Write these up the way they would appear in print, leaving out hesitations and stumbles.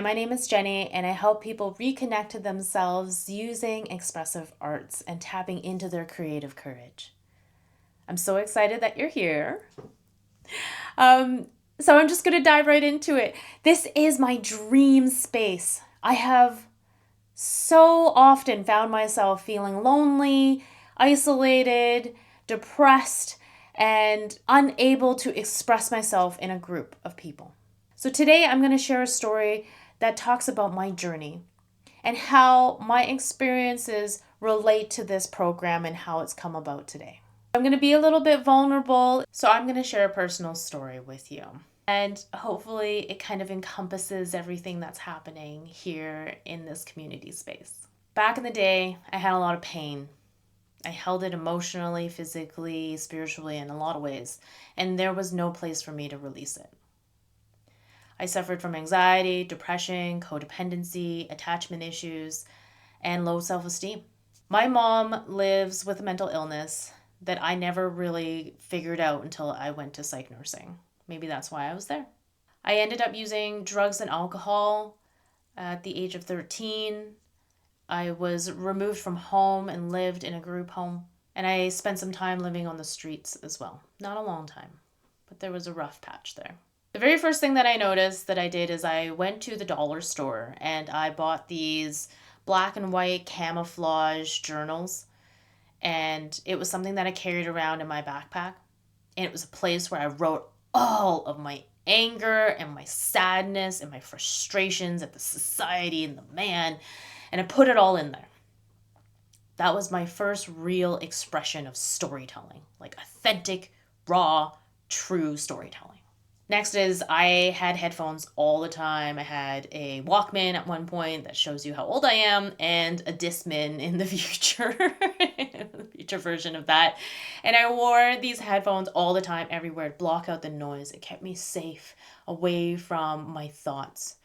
My name is Jenny, and I help people reconnect to themselves using expressive arts and tapping into their creative courage. I'm so excited that you're here. So I'm just going to dive right into it. This is my dream space. I have so often found myself feeling lonely, isolated, depressed, and unable to express myself in a group of people. So today I'm going to share a story that talks about my journey and how my experiences relate to this program and how it's come about today. I'm going to be a little bit vulnerable, so I'm going to share a personal story with you. And hopefully it kind of encompasses everything that's happening here in this community space. Back in the day, I had a lot of pain. I held it emotionally, physically, spiritually, in a lot of ways, and there was no place for me to release it. I suffered from anxiety, depression, codependency, attachment issues, and low self-esteem. My mom lives with a mental illness that I never really figured out until I went to psych nursing. Maybe that's why I was there. I ended up using drugs and alcohol at the age of 13. I was removed from home and lived in a group home. And I spent some time living on the streets as well. Not a long time, but there was a rough patch there. The very first thing that I noticed that I did is I went to the dollar store and I bought these black and white camouflage journals. And it was something that I carried around in my backpack. And it was a place where I wrote all of my anger and my sadness and my frustrations at the society and the man. And I put it all in there. That was my first real expression of storytelling, like authentic, raw, true storytelling. Next is I had headphones all the time. I had a Walkman at one point that shows you how old I am, and a Discman in the future, the future version of that. And I wore these headphones all the time, everywhere, to block out the noise. It kept me safe, away from my thoughts.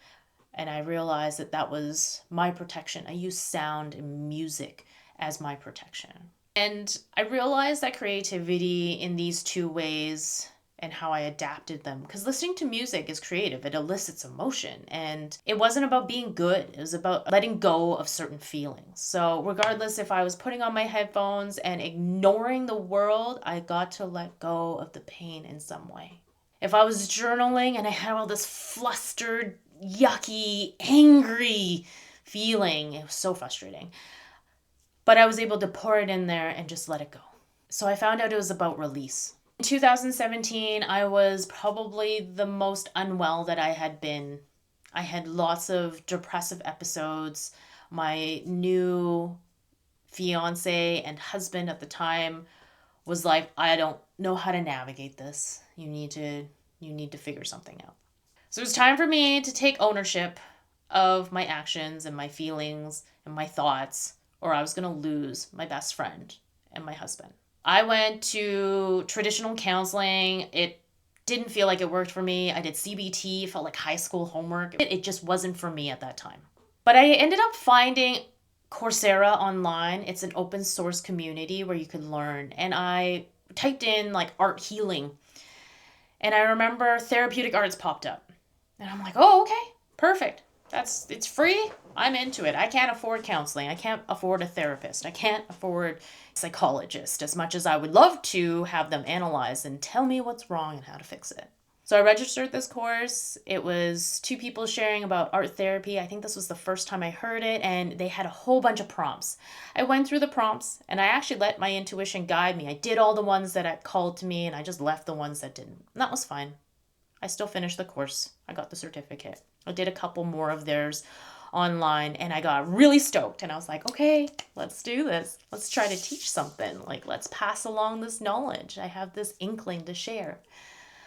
And I realized that that was my protection. I used sound and music as my protection. And I realized that creativity in these two ways and how I adapted them. Because listening to music is creative, it elicits emotion. And it wasn't about being good, it was about letting go of certain feelings. So, regardless if I was putting on my headphones and ignoring the world, I got to let go of the pain in some way. If I was journaling and I had all this flustered, yucky, angry feeling, it was so frustrating. But I was able to pour it in there and just let it go. So I found out it was about release. In 2017, I was probably the most unwell that I had been. I had lots of depressive episodes. My new fiance and husband at the time was like, I don't know how to navigate this. You need to figure something out. So it was time for me to take ownership of my actions and my feelings and my thoughts, or I was going to lose my best friend and my husband. I went to traditional counseling. It didn't feel like it worked for me. I did CBT, felt like high school homework. It just wasn't for me at that time. But I ended up finding Coursera online. It's an open source community where you can learn. And I typed in like art healing. And I remember therapeutic arts popped up. And I'm like, oh, okay, perfect. It's free. I'm into it. I can't afford counseling. I can't afford a therapist. I can't afford a psychologist as much as I would love to have them analyze and tell me what's wrong and how to fix it. So I registered this course. It was two people sharing about art therapy. I think this was the first time I heard it, and they had a whole bunch of prompts. I went through the prompts, and I actually let my intuition guide me. I did all the ones that had called to me, and I just left the ones that didn't. And that was fine. I still finished the course. I got the certificate. I did a couple more of theirs online and I got really stoked and I was like, okay, let's do this. Let's try to teach something. Like, let's pass along this knowledge. I have this inkling to share.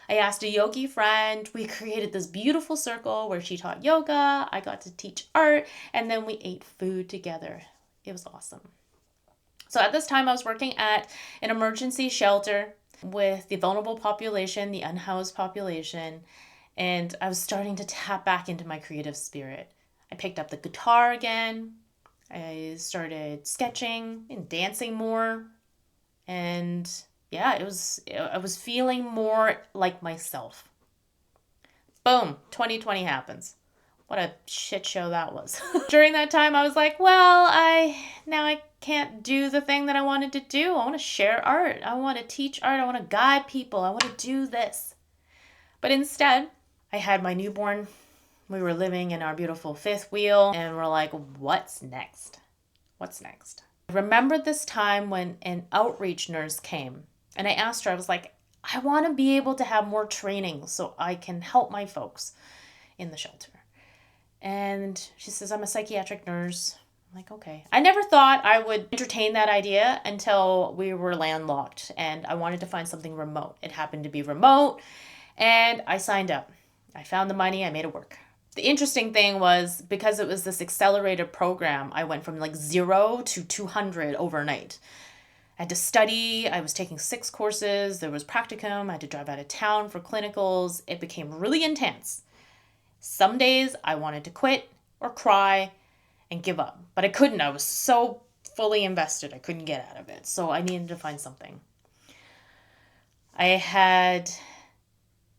I asked a yogi friend. We created this beautiful circle where she taught yoga. I got to teach art and then we ate food together. It was awesome. So at this time I was working at an emergency shelter with the vulnerable population, the unhoused population, and I was starting to tap back into my creative spirit. I picked up the guitar again. I started sketching and dancing more. And yeah, I was feeling more like myself. Boom, 2020 happens. What a shit show that was. During that time, I was like, well, I can't do the thing that I wanted to do. I want to share art. I want to teach art. I want to guide people. I want to do this. But instead, I had my newborn. We were living in our beautiful fifth wheel, and we're like, what's next? What's next? I remember this time when an outreach nurse came, and I asked her, I was like, I want to be able to have more training so I can help my folks in the shelter. And she says, I'm a psychiatric nurse. I'm like, okay. I never thought I would entertain that idea until we were landlocked and I wanted to find something remote. It happened to be remote and I signed up. I found the money. I made it work. The interesting thing was because it was this accelerated program, I went from like 0 to 200 overnight. I had to study. I was taking 6 courses. There was practicum. I had to drive out of town for clinicals. It became really intense. Some days I wanted to quit or cry and give up, but I couldn't. I was so fully invested. I couldn't get out of it. So I needed to find something. I had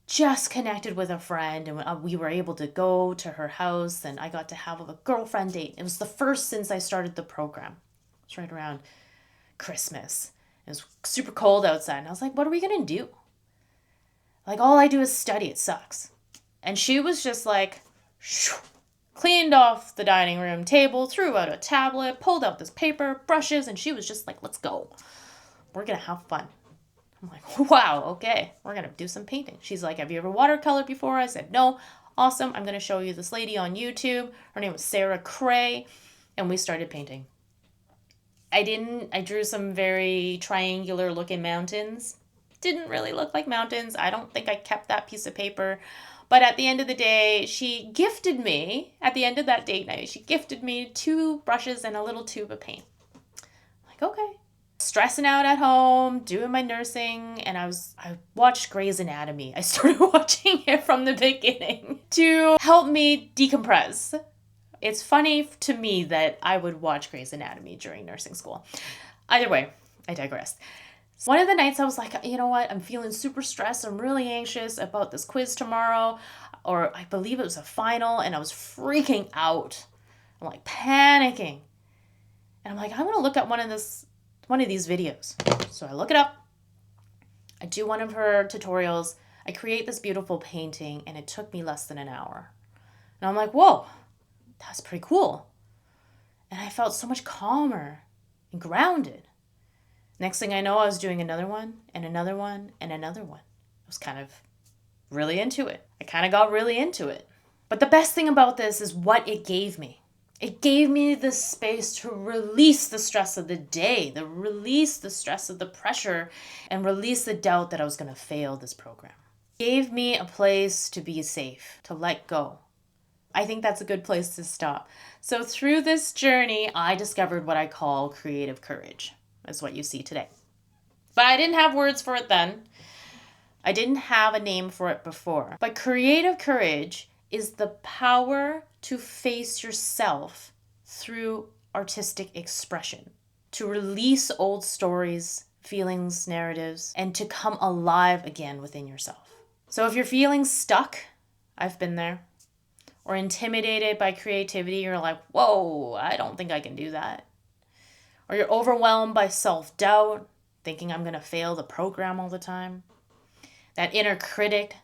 just connected with a friend and we were able to go to her house and I got to have a girlfriend date. It was the first since I started the program. It was right around Christmas. It was super cold outside and I was like, what are we going to do? Like, all I do is study. It sucks. And she was just like, shoo, cleaned off the dining room table, threw out a tablet, pulled out this paper, brushes, and she was just like, let's go. We're going to have fun. I'm like, wow, okay, we're going to do some painting. She's like, have you ever watercolored before? I said, no. Awesome. I'm going to show you this lady on YouTube. Her name was Sarah Cray. And we started painting. I drew some very triangular looking mountains. Didn't really look like mountains. I don't think I kept that piece of paper. But at the end of the day, she gifted me, at the end of that date night, she gifted me 2 brushes and a little tube of paint. I'm like, okay. Stressing out at home, doing my nursing, and I watched Grey's Anatomy. I started watching it from the beginning to help me decompress. It's funny to me that I would watch Grey's Anatomy during nursing school. Either way, I digress. One of the nights I was like, you know what? I'm feeling super stressed. I'm really anxious about this quiz tomorrow. Or I believe it was a final and I was freaking out. I'm like panicking. And I'm like, I'm going to look at one of these videos. So I look it up. I do one of her tutorials. I create this beautiful painting and it took me less than an hour. And I'm like, whoa, that's pretty cool. And I felt so much calmer and grounded. Next thing I know, I was doing another one and another one and another one. I was kind of really into it. I kind of got really into it. But the best thing about this is what it gave me. It gave me the space to release the stress of the day, release the stress of the pressure, and release the doubt that I was going to fail this program. It gave me a place to be safe, to let go. I think that's a good place to stop. So through this journey, I discovered what I call creative courage. Is what you see today. But I didn't have words for it then. I didn't have a name for it before. But creative courage is the power to face yourself through artistic expression, to release old stories, feelings, narratives, and to come alive again within yourself. So if you're feeling stuck, I've been there, or intimidated by creativity, you're like, whoa, I don't think I can do that. Or you're overwhelmed by self-doubt, thinking I'm going to fail the program all the time. That inner critic,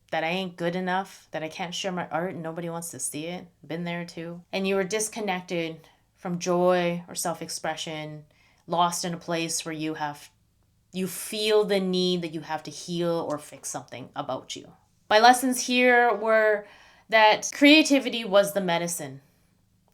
that I ain't good enough, that I can't share my art and nobody wants to see it. Been there too. And you were disconnected from joy or self-expression, lost in a place where you feel the need that you have to heal or fix something about you. My lessons here were that creativity was the medicine.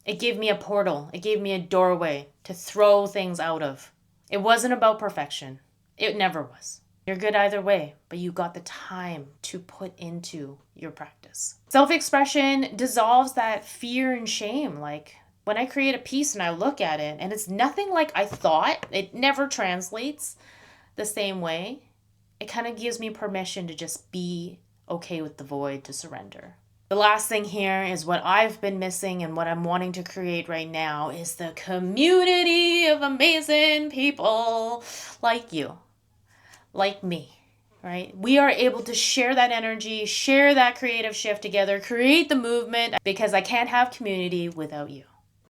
It gave me a portal. It gave me a doorway to throw things out of. It wasn't about perfection. It never was. You're good either way, but you got the time to put into your practice. Self-expression dissolves that fear and shame. Like when I create a piece and I look at it and it's nothing like I thought, it never translates the same way. It kind of gives me permission to just be okay with the void, to surrender. The last thing here is what I've been missing and what I'm wanting to create right now is the community of amazing people like you, like me, right? We are able to share that energy, share that creative shift together, create the movement, because I can't have community without you.